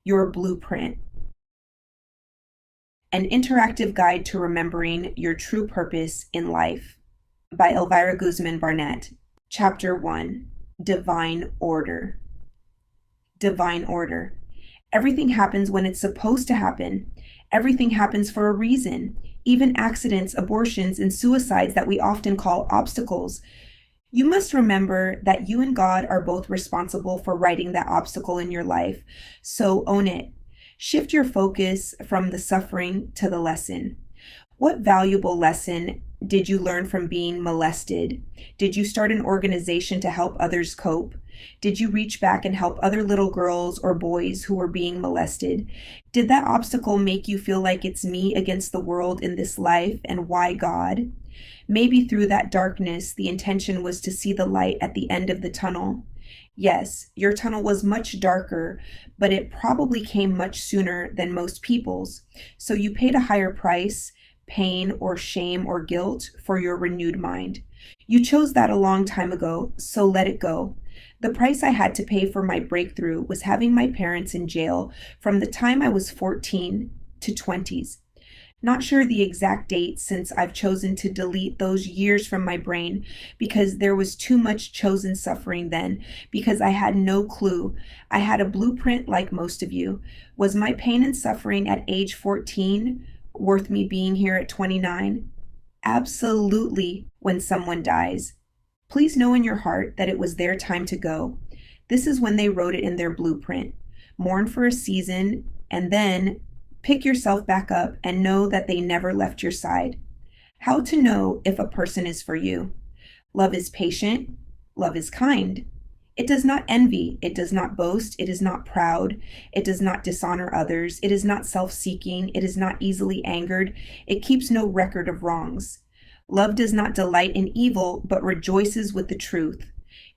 Your Blueprint, an interactive guide to remembering your true purpose in life by Elvira Guzman-Barnett. Chapter 1, Divine Order. Divine Order. Everything happens when it's supposed to happen. Everything happens for a reason. Even accidents, abortions, and suicides that we often call obstacles. You must remember that you and God are both responsible for writing that obstacle in your life, so own it. Shift your focus from the suffering to the lesson. What valuable lesson did you learn from being molested? Did you start an organization to help others cope? Did you reach back and help other little girls or boys who were being molested? Did that obstacle make you feel like it's me against the world in this life, and why God? Maybe through that darkness, the intention was to see the light at the end of the tunnel. Yes, your tunnel was much darker, but it probably came much sooner than most people's. So you paid a higher price, pain or shame or guilt, for your renewed mind. You chose that a long time ago, so let it go. The price I had to pay for my breakthrough was having my parents in jail from the time I was 14 to 20s. Not sure the exact date, since I've chosen to delete those years from my brain because there was too much chosen suffering then, because I had no clue. I had a blueprint like most of you. Was my pain and suffering at age 14 worth me being here at 29? Absolutely, when someone dies. Please know in your heart that it was their time to go. This is when they wrote it in their blueprint. Mourn for a season, and then pick yourself back up and know that they never left your side. How to know if a person is for you. Love is patient. Love is kind. It does not envy. It does not boast. It is not proud. It does not dishonor others. It is not self-seeking. It is not easily angered. It keeps no record of wrongs. Love does not delight in evil, but rejoices with the truth.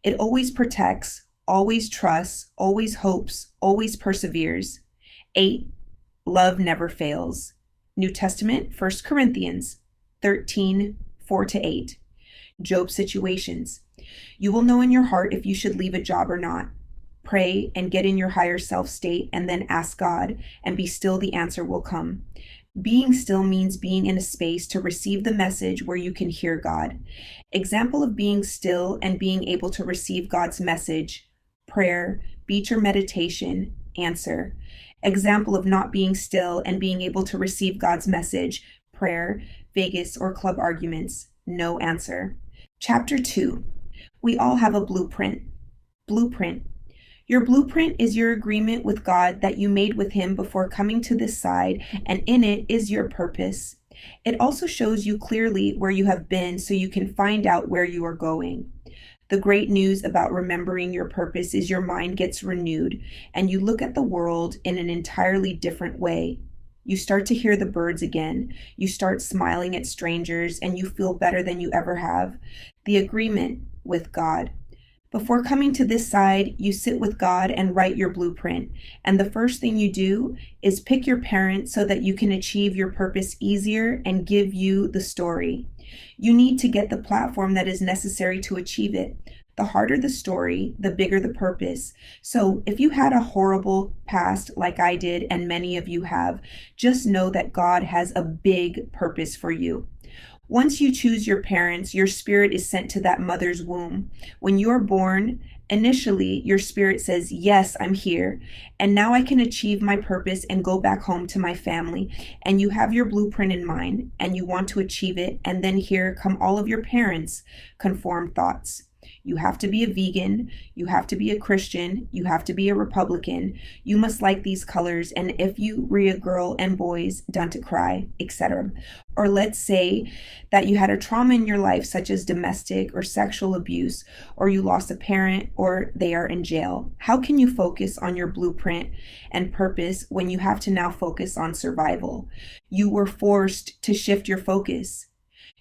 It always protects, always trusts, always hopes, always perseveres. 8. Love never fails. New Testament, 1 Corinthians 13, 4-8. Job situations. You will know in your heart if you should leave a job or not. Pray and get in your higher self state, and then ask God, and be still, the answer will come. Being still means being in a space to receive the message where you can hear God. Example of being still and being able to receive God's message: prayer, beach or meditation, answer. Example of not being still and being able to receive God's message: prayer, Vegas or club arguments, no answer. Chapter 2. We all have a blueprint. Blueprint. Your blueprint is your agreement with God that you made with Him before coming to this side, and in it is your purpose. It also shows you clearly where you have been so you can find out where you are going. The great news about remembering your purpose is your mind gets renewed, and you look at the world in an entirely different way. You start to hear the birds again. You start smiling at strangers, and you feel better than you ever have. The agreement with God. Before coming to this side, you sit with God and write your blueprint. And the first thing you do is pick your parent so that you can achieve your purpose easier and give you the story. You need to get the platform that is necessary to achieve it. The harder the story, the bigger the purpose. So if you had a horrible past like I did, and many of you have, just know that God has a big purpose for you. Once you choose your parents, your spirit is sent to that mother's womb. When you're born, initially, your spirit says, yes, I'm here, and now I can achieve my purpose and go back home to my family. And you have your blueprint in mind, and you want to achieve it, and then here come all of your parents' conformed thoughts. You have to be a vegan, you have to be a Christian, you have to be a Republican, you must like these colors, and if you read girl and boys, done to cry, etc. Or let's say that you had a trauma in your life, such as domestic or sexual abuse, or you lost a parent, or they are in jail. How can you focus on your blueprint and purpose when you have to now focus on survival? You were forced to shift your focus.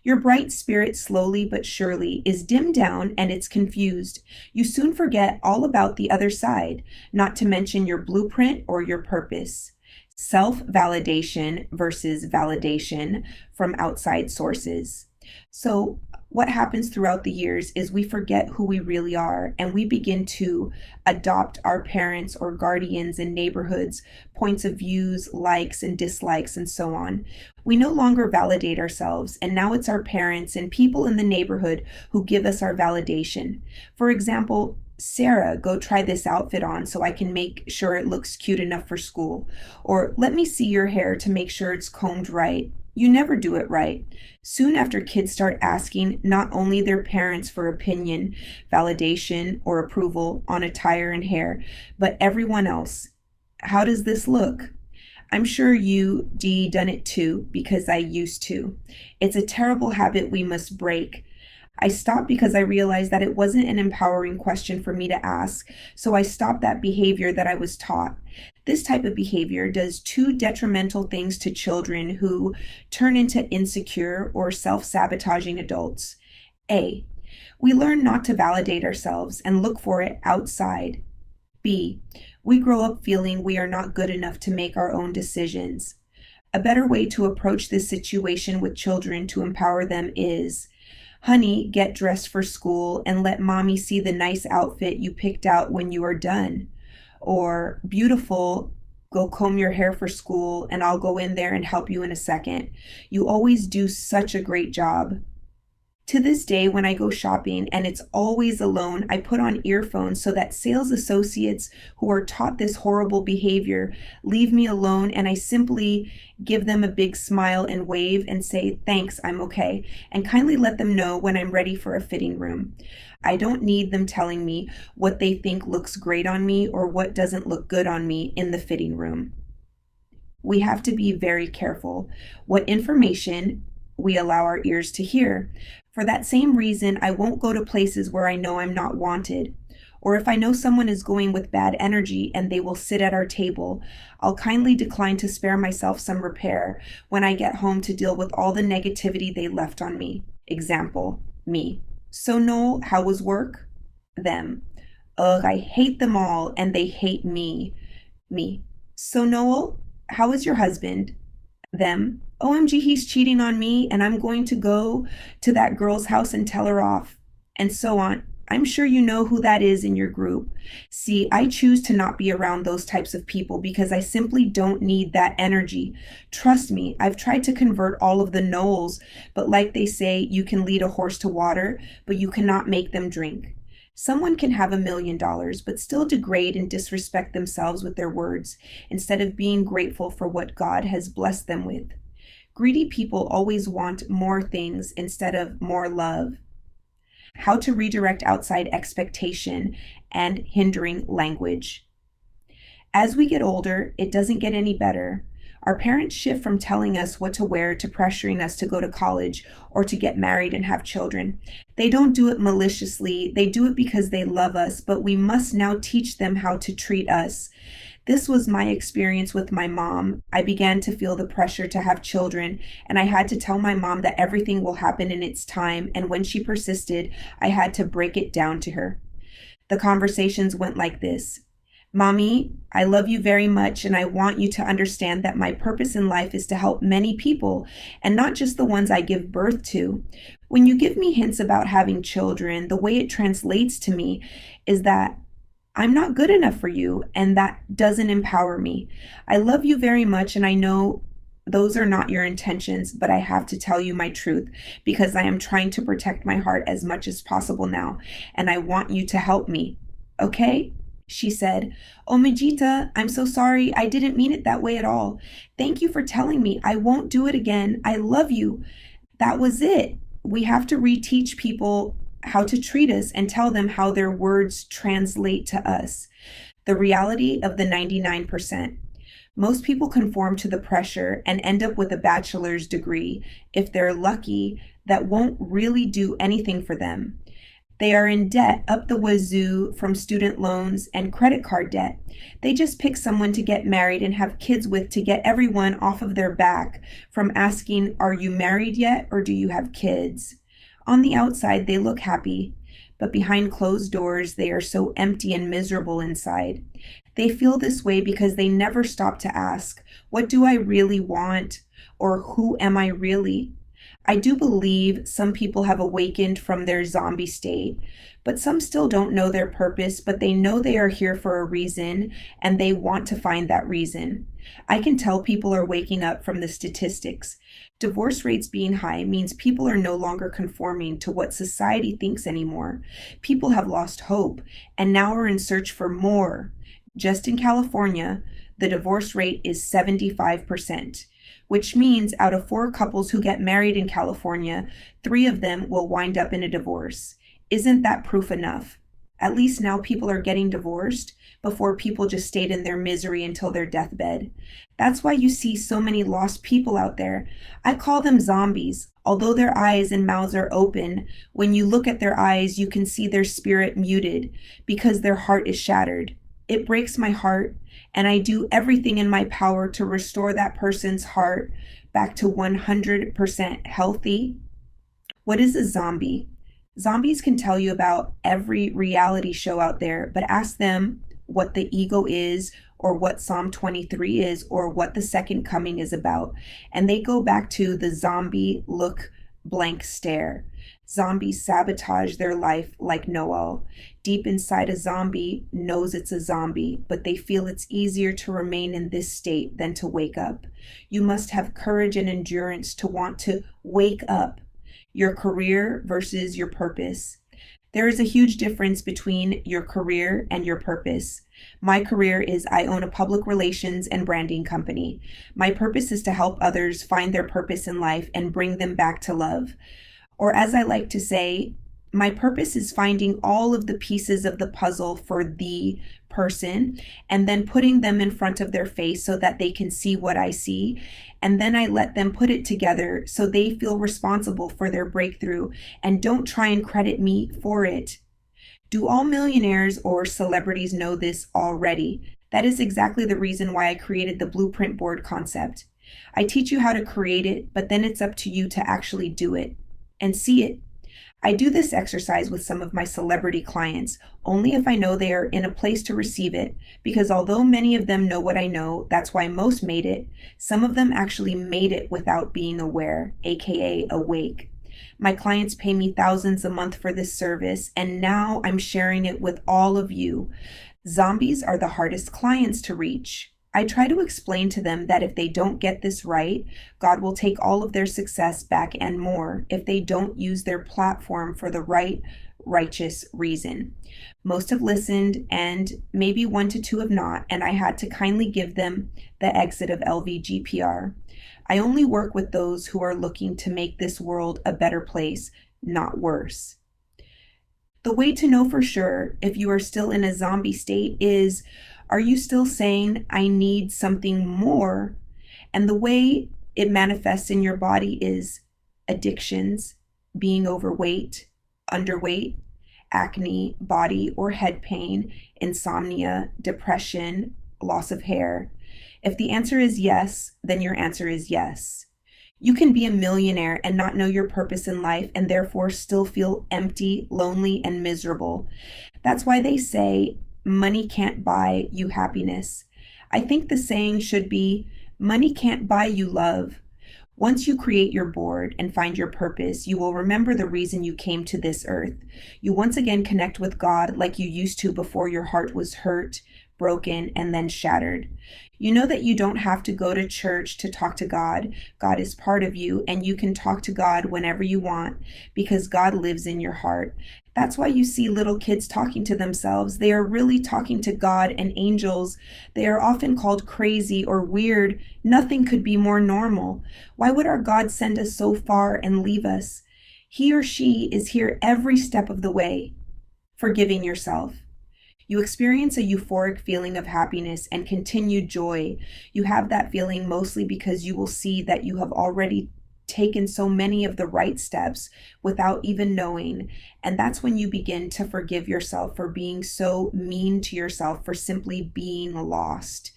Your bright spirit slowly but surely is dimmed down, and it's confused. You soon forget all about the other side, not to mention your blueprint or your purpose. Self-validation versus validation from outside sources. So What happens throughout the years is we forget who we really are and we begin to adopt our parents or guardians and neighborhoods, points of views, likes and dislikes, and so on. We no longer validate ourselves, and now it's our parents and people in the neighborhood who give us our validation. For example, Sarah, go try this outfit on so I can make sure it looks cute enough for school. Or let me see your hair to make sure it's combed right. You never do it right. Soon after, kids start asking not only their parents for opinion, validation, or approval on attire and hair, but everyone else. How does this look? I'm sure you, Dee, done it too, because I used to. It's a terrible habit we must break. I stopped because I realized that it wasn't an empowering question for me to ask, so I stopped that behavior that I was taught. This type of behavior does two detrimental things to children who turn into insecure or self-sabotaging adults. A. We learn not to validate ourselves and look for it outside. B. We grow up feeling we are not good enough to make our own decisions. A better way to approach this situation with children to empower them is, honey, get dressed for school and let mommy see the nice outfit you picked out when you are done. Or, beautiful, go comb your hair for school and I'll go in there and help you in a second. You always do such a great job. To this day, when I go shopping and it's always alone, I put on earphones so that sales associates who are taught this horrible behavior leave me alone, and I simply give them a big smile and wave and say, thanks, I'm okay, and kindly let them know when I'm ready for a fitting room. I don't need them telling me what they think looks great on me or what doesn't look good on me in the fitting room. We have to be very careful what information we allow our ears to hear. For that same reason, I won't go to places where I know I'm not wanted. Or if I know someone is going with bad energy and they will sit at our table, I'll kindly decline to spare myself some repair when I get home to deal with all the negativity they left on me. Example, me. So Noel, how was work? Them. Ugh, I hate them all and they hate me. Me. So Noel, how is your husband? Them. OMG, he's cheating on me and I'm going to go to that girl's house and tell her off. And so on. I'm sure you know who that is in your group. See, I choose to not be around those types of people because I simply don't need that energy. Trust me, I've tried to convert all of the Noels, but like they say, you can lead a horse to water, but you cannot make them drink. Someone can have $1 million, but still degrade and disrespect themselves with their words, instead of being grateful for what God has blessed them with. Greedy people always want more things instead of more love. How to redirect outside expectation and hindering language. As we get older, it doesn't get any better. Our parents shift from telling us what to wear to pressuring us to go to college or to get married and have children. They don't do it maliciously. They do it because they love us, but we must now teach them how to treat us. This was my experience with my mom. I began to feel the pressure to have children, and I had to tell my mom that everything will happen in its time, and when she persisted, I had to break it down to her. The conversations went like this. Mommy, I love you very much, and I want you to understand that my purpose in life is to help many people, and not just the ones I give birth to. When you give me hints about having children, the way it translates to me is that I'm not good enough for you, and that doesn't empower me. I love you very much, and I know those are not your intentions, but I have to tell you my truth because I am trying to protect my heart as much as possible now, and I want you to help me. Okay? She said, Oh, Majita, I'm so sorry. I didn't mean it that way at all. Thank you for telling me. I won't do it again. I love you. That was it. We have to reteach people how to treat us and tell them how their words translate to us. The reality of the 99%. Most people conform to the pressure and end up with a bachelor's degree, if they're lucky, that won't really do anything for them. They are in debt up the wazoo from student loans and credit card debt. They just pick someone to get married and have kids with to get everyone off of their back from asking, are you married yet or do you have kids? On the outside, they look happy, but behind closed doors, they are so empty and miserable inside. They feel this way because they never stop to ask, what do I really want? Or who am I really? I do believe some people have awakened from their zombie state, but some still don't know their purpose, but they know they are here for a reason and they want to find that reason. I can tell people are waking up from the statistics. Divorce rates being high means people are no longer conforming to what society thinks anymore. People have lost hope and now are in search for more. Just in California, the divorce rate is 75%. Which means out of 4 couples who get married in California, 3 of them will wind up in a divorce. Isn't that proof enough? At least now people are getting divorced. Before, people just stayed in their misery until their deathbed. That's why you see so many lost people out there. I call them zombies. Although their eyes and mouths are open, when you look at their eyes, you can see their spirit muted because their heart is shattered. It breaks my heart, and I do everything in my power to restore that person's heart back to 100% healthy. What is a zombie? Zombies can tell you about every reality show out there, but ask them what the ego is, or what Psalm 23 is, or what the second coming is about. And they go back to the zombie look blank stare. Zombies sabotage their life like Noel. Deep inside, a zombie knows it's a zombie, but they feel it's easier to remain in this state than to wake up. You must have courage and endurance to want to wake up. Your career versus your purpose. There is a huge difference between your career and your purpose. My career is I own a public relations and branding company. My purpose is to help others find their purpose in life and bring them back to love. Or as I like to say, my purpose is finding all of the pieces of the puzzle for the person and then putting them in front of their face so that they can see what I see. And then I let them put it together so they feel responsible for their breakthrough and don't try and credit me for it. Do all millionaires or celebrities know this already? That is exactly the reason why I created the blueprint board concept. I teach you how to create it, but then it's up to you to actually do it and see it. I do this exercise with some of my celebrity clients only if I know they are in a place to receive it, because although many of them know what I know, that's why most made it, some of them actually made it without being aware, aka awake. My clients pay me thousands a month for this service, and now I'm sharing it with all of you. Zombies are the hardest clients to reach. I try to explain to them that if they don't get this right, God will take all of their success back and more if they don't use their platform for the right, righteous reason. Most have listened, and maybe 1 to 2 have not, and I had to kindly give them the exit of LVGPR. I only work with those who are looking to make this world a better place, not worse. The way to know for sure if you are still in a zombie state is, are you still saying, I need something more? And the way it manifests in your body is addictions, being overweight, underweight, acne, body or head pain, insomnia, depression, loss of hair. If the answer is yes, then your answer is yes. You can be a millionaire and not know your purpose in life and therefore still feel empty, lonely, and miserable. That's why they say, money can't buy you happiness. I think the saying should be, money can't buy you love. Once you create your board and find your purpose, you will remember the reason you came to this earth. You once again connect with God like you used to before your heart was hurt, broken, and then shattered. You know that you don't have to go to church to talk to God. God is part of you, and you can talk to God whenever you want because God lives in your heart. That's why you see little kids talking to themselves. They are really talking to God and angels. They are often called crazy or weird. Nothing could be more normal. Why would our God send us so far and leave us? He or she is here every step of the way. Forgiving yourself. You experience a euphoric feeling of happiness and continued joy. You have that feeling mostly because you will see that you have already taken so many of the right steps without even knowing. And that's when you begin to forgive yourself for being so mean to yourself, for simply being lost.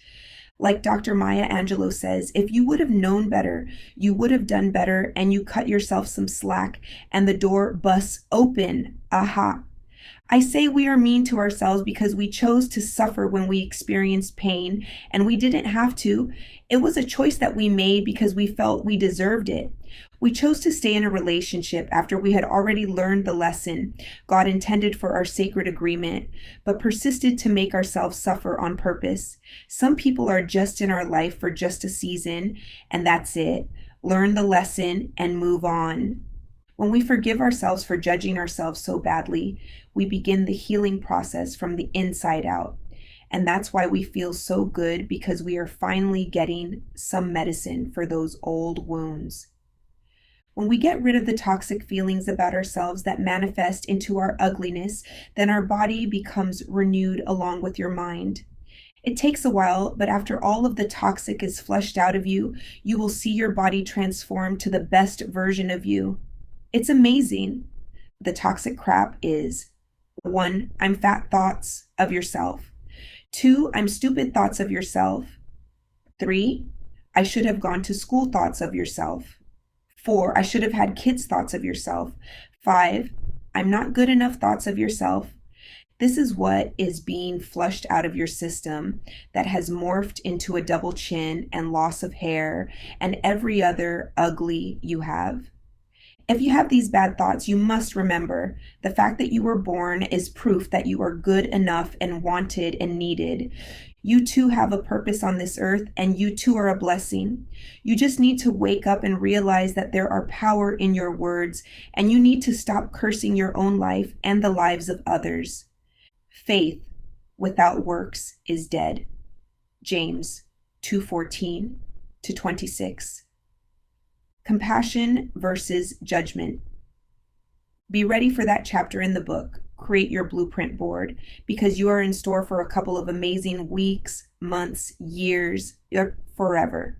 Like Dr. Maya Angelou says, if you would have known better, you would have done better, and you cut yourself some slack and the door busts open. Aha. I say we are mean to ourselves because we chose to suffer when we experienced pain, and we didn't have to. It was a choice that we made because we felt we deserved it. We chose to stay in a relationship after we had already learned the lesson God intended for our sacred agreement, but persisted to make ourselves suffer on purpose. Some people are just in our life for just a season, and that's it. Learn the lesson and move on. When we forgive ourselves for judging ourselves so badly, we begin the healing process from the inside out. And that's why we feel so good, because we are finally getting some medicine for those old wounds. When we get rid of the toxic feelings about ourselves that manifest into our ugliness, then our body becomes renewed along with your mind. It takes a while, but after all of the toxic is flushed out of you, you will see your body transform to the best version of you. It's amazing. The toxic crap is: 1, I'm fat thoughts of yourself. 2, I'm stupid thoughts of yourself. 3, I should have gone to school thoughts of yourself. 4, I should have had kids thoughts of yourself. 5, I'm not good enough thoughts of yourself. This is what is being flushed out of your system that has morphed into a double chin and loss of hair and every other ugly you have. If you have these bad thoughts, you must remember the fact that you were born is proof that you are good enough and wanted and needed. You too have a purpose on this earth, and you too are a blessing. You just need to wake up and realize that there are power in your words, and you need to stop cursing your own life and the lives of others. Faith without works is dead. James 2:14-26. Compassion versus judgment. Be ready for that chapter in the book. Create your blueprint board, because you are in store for a couple of amazing weeks, months, years, or forever.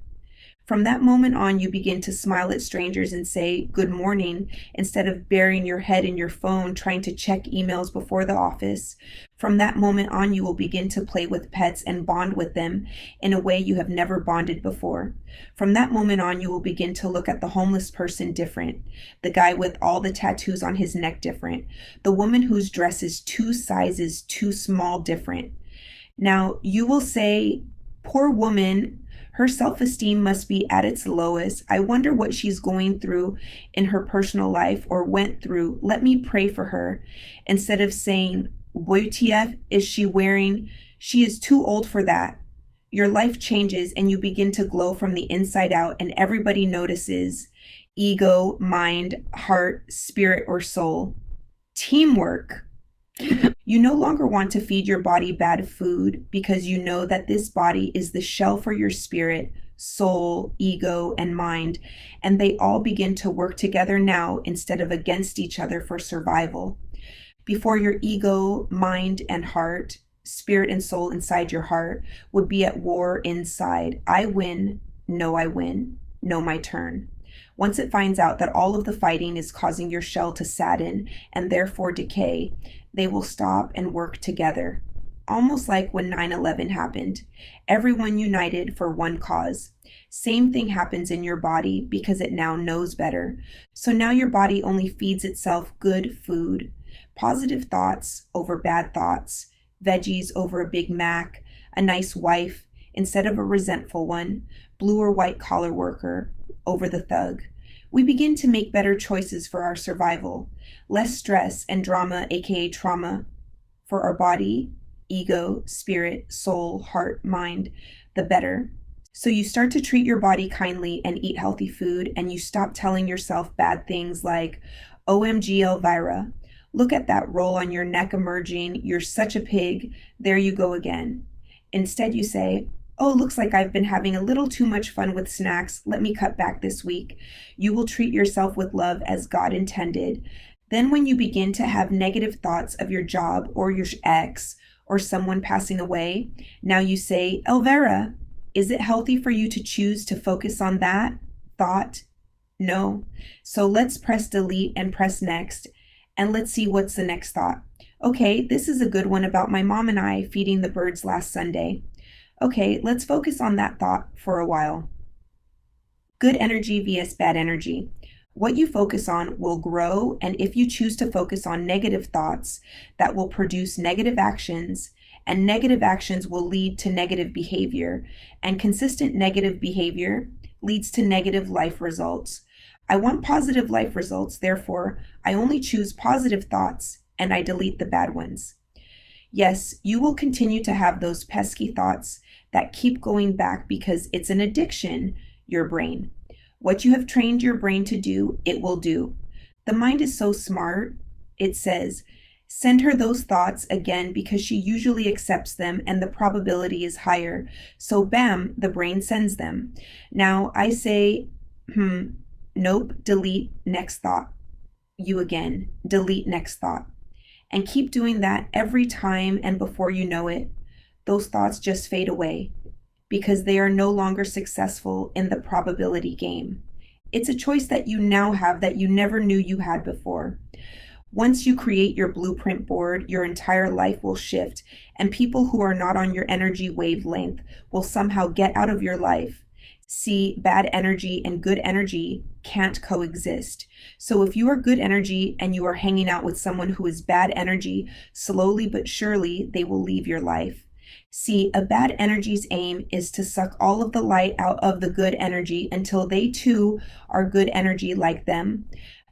From that moment on, you begin to smile at strangers and say good morning instead of burying your head in your phone trying to check emails before the office. From that moment on, you will begin to play with pets and bond with them in a way you have never bonded before. From that moment on, you will begin to look at the homeless person different, the guy with all the tattoos on his neck different, the woman whose dress is 2 sizes too small different. Now, you will say, poor woman, her self-esteem must be at its lowest. I wonder what she's going through in her personal life or went through. Let me pray for her. Instead of saying, WTF is she wearing? She is too old for that. Your life changes and you begin to glow from the inside out, and everybody notices. Ego, mind, heart, spirit, or soul. Teamwork. You no longer want to feed your body bad food because you know that this body is the shell for your spirit, soul, ego, and mind, and they all begin to work together now instead of against each other for survival. Before, your ego, mind, and heart, spirit and soul inside your heart would be at war inside. I win, no I win, no my turn. Once it finds out that all of the fighting is causing your shell to sadden and therefore decay, they will stop and work together. Almost like when 9/11 happened. Everyone united for one cause. Same thing happens in your body because it now knows better. So now your body only feeds itself good food. Positive thoughts over bad thoughts. Veggies over a Big Mac. A nice wife instead of a resentful one. Blue or white collar worker over the thug. We begin to make better choices for our survival. Less stress and drama, aka trauma, for our body, ego, spirit, soul, heart, mind, the better. So you start to treat your body kindly and eat healthy food, and you stop telling yourself bad things like, OMG Elvira, look at that roll on your neck emerging, you're such a pig, there you go again. Instead you say, oh, looks like I've been having a little too much fun with snacks. Let me cut back this week. You will treat yourself with love as God intended. Then when you begin to have negative thoughts of your job or your ex or someone passing away, now you say, Elvira, is it healthy for you to choose to focus on that thought? No. So let's press delete and press next, and let's see what's the next thought. Okay, this is a good one about my mom and I feeding the birds last Sunday. Okay, let's focus on that thought for a while. Good energy vs bad energy. What you focus on will grow, and if you choose to focus on negative thoughts, that will produce negative actions, and negative actions will lead to negative behavior, and consistent negative behavior leads to negative life results. I want positive life results, therefore, I only choose positive thoughts and I delete the bad ones. Yes, you will continue to have those pesky thoughts that keep going back because it's an addiction, your brain. What you have trained your brain to do, it will do. The mind is so smart, it says, send her those thoughts again because she usually accepts them and the probability is higher. So bam, the brain sends them. Now I say, nope, delete, next thought. You again, delete, next thought. And keep doing that every time, and before you know it, those thoughts just fade away because they are no longer successful in the probability game. It's a choice that you now have that you never knew you had before. Once you create your blueprint board, your entire life will shift, and people who are not on your energy wavelength will somehow get out of your life. See, bad energy and good energy can't coexist. So if you are good energy and you are hanging out with someone who is bad energy, slowly but surely they will leave your life. See, a bad energy's aim is to suck all of the light out of the good energy until they too are good energy like them.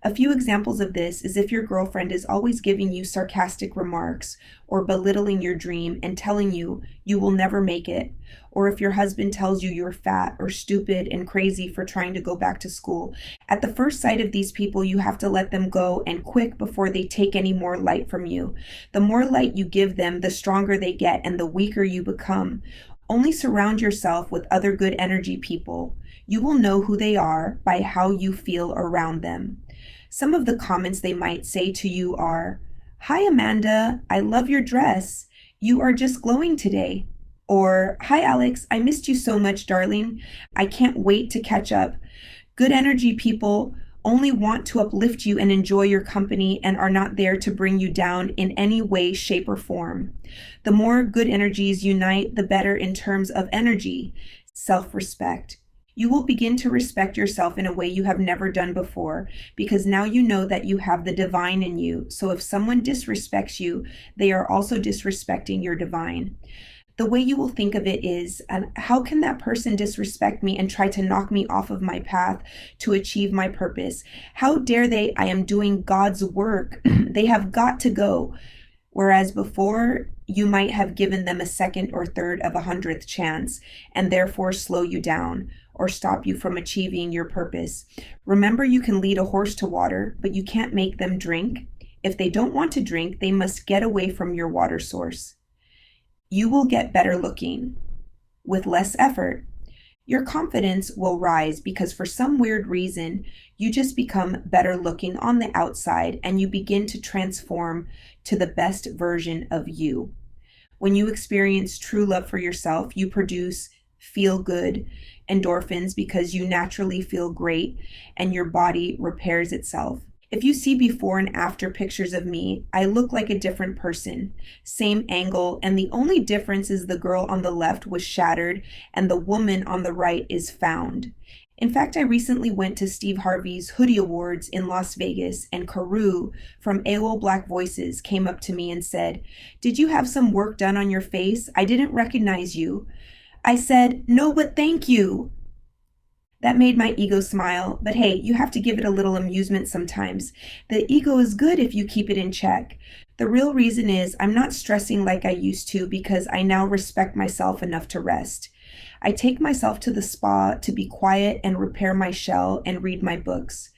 A few examples of this is if your girlfriend is always giving you sarcastic remarks or belittling your dream and telling you you will never make it, or if your husband tells you you're fat or stupid and crazy for trying to go back to school. At the first sight of these people, you have to let them go, and quick, before they take any more light from you. The more light you give them, the stronger they get and the weaker you become. Only surround yourself with other good energy people. You will know who they are by how you feel around them. Some of the comments they might say to you are, "Hi Amanda, I love your dress. You are just glowing today." Or, "Hi Alex, I missed you so much, darling. I can't wait to catch up." Good energy people only want to uplift you and enjoy your company and are not there to bring you down in any way, shape, or form. The more good energies unite, the better in terms of energy, self-respect. You will begin to respect yourself in a way you have never done before, because now you know that you have the divine in you. So if someone disrespects you, they are also disrespecting your divine. The way you will think of it is, how can that person disrespect me and try to knock me off of my path to achieve my purpose? How dare they? I am doing God's work. They have got to go. Whereas before, you might have given them a second or third of 100th chance and therefore slow you down or stop you from achieving your purpose. Remember, you can lead a horse to water, but you can't make them drink. If they don't want to drink, they must get away from your water source. You will get better looking with less effort. Your confidence will rise because for some weird reason, you just become better looking on the outside and you begin to transform to the best version of you. When you experience true love for yourself, you produce feel good endorphins because you naturally feel great and your body repairs itself. If you see before and after pictures of me, I look like a different person. Same angle, and the only difference is the girl on the left was shattered and the woman on the right is found. In fact, I recently went to Steve Harvey's Hoodie Awards in Las Vegas, and Carew from AOL Black Voices came up to me and said, "Did you have some work done on your face? I didn't recognize you." I said, "No, but thank you." That made my ego smile, but hey, you have to give it a little amusement sometimes. The ego is good if you keep it in check. The real reason is I'm not stressing like I used to because I now respect myself enough to rest. I take myself to the spa to be quiet and repair my shell and read my books.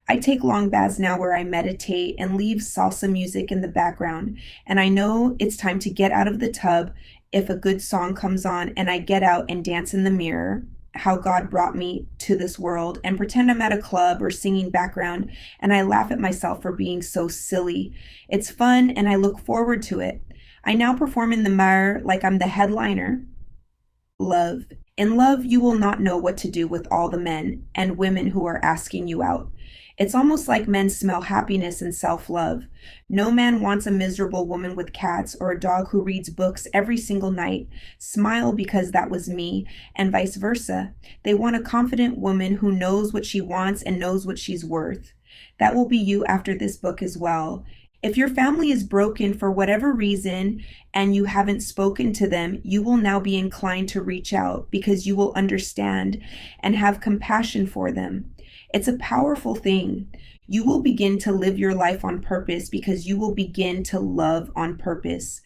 I take long baths now where I meditate and leave salsa music in the background, and I know it's time to get out of the tub if a good song comes on, and I get out and dance in the mirror, how God brought me to this world, and pretend I'm at a club or singing background, and I laugh at myself for being so silly. It's fun and I look forward to it. I now perform in the mirror like I'm the headliner. Love. In love, you will not know what to do with all the men and women who are asking you out. It's almost like men smell happiness and self love. No man wants a miserable woman with cats or a dog who reads books every single night. Smile because that was me, and vice versa. They want a confident woman who knows what she wants and knows what she's worth. That will be you after this book as well. If your family is broken for whatever reason and you haven't spoken to them, you will now be inclined to reach out because you will understand and have compassion for them. It's a powerful thing. You will begin to live your life on purpose because you will begin to love on purpose.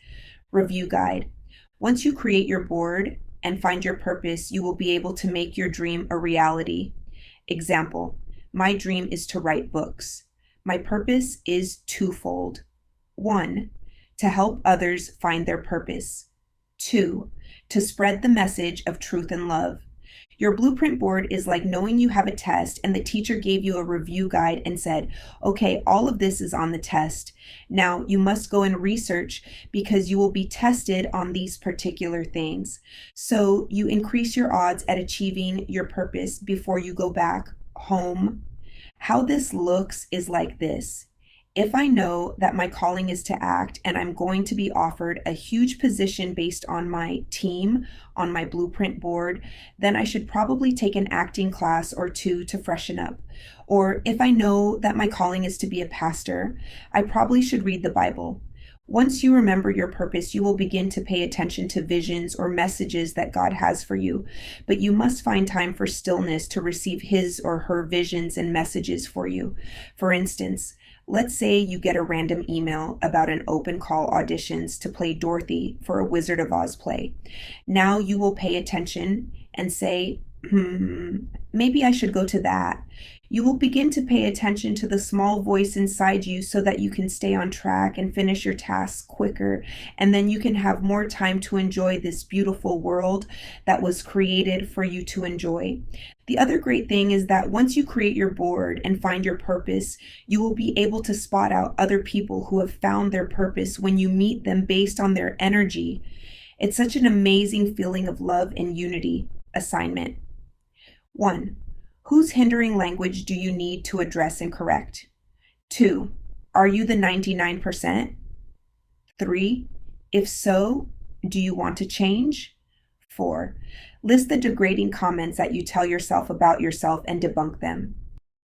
Review guide. Once you create your board and find your purpose, you will be able to make your dream a reality. Example, my dream is to write books. My purpose is twofold. 1, to help others find their purpose. 2, to spread the message of truth and love. Your blueprint board is like knowing you have a test and the teacher gave you a review guide and said, okay, all of this is on the test. Now you must go and research because you will be tested on these particular things. So you increase your odds at achieving your purpose before you go back home. How this looks is like this. If I know that my calling is to act and I'm going to be offered a huge position based on my team, on my blueprint board, then I should probably take an acting class or two to freshen up. Or if I know that my calling is to be a pastor, I probably should read the Bible. Once you remember your purpose, you will begin to pay attention to visions or messages that God has for you, but you must find time for stillness to receive his or her visions and messages for you. For instance, let's say you get a random email about an open call auditions to play Dorothy for a Wizard of Oz play. Now you will pay attention and say, maybe I should go to that. You will begin to pay attention to the small voice inside you so that you can stay on track and finish your tasks quicker, and then you can have more time to enjoy this beautiful world that was created for you to enjoy. The other great thing is that once you create your board and find your purpose, you will be able to spot out other people who have found their purpose when you meet them based on their energy. It's such an amazing feeling of love and unity. Assignment 1. Whose hindering language do you need to address and correct? 2. Are you the 99%? 3. If so, do you want to change? 4. List the degrading comments that you tell yourself about yourself and debunk them.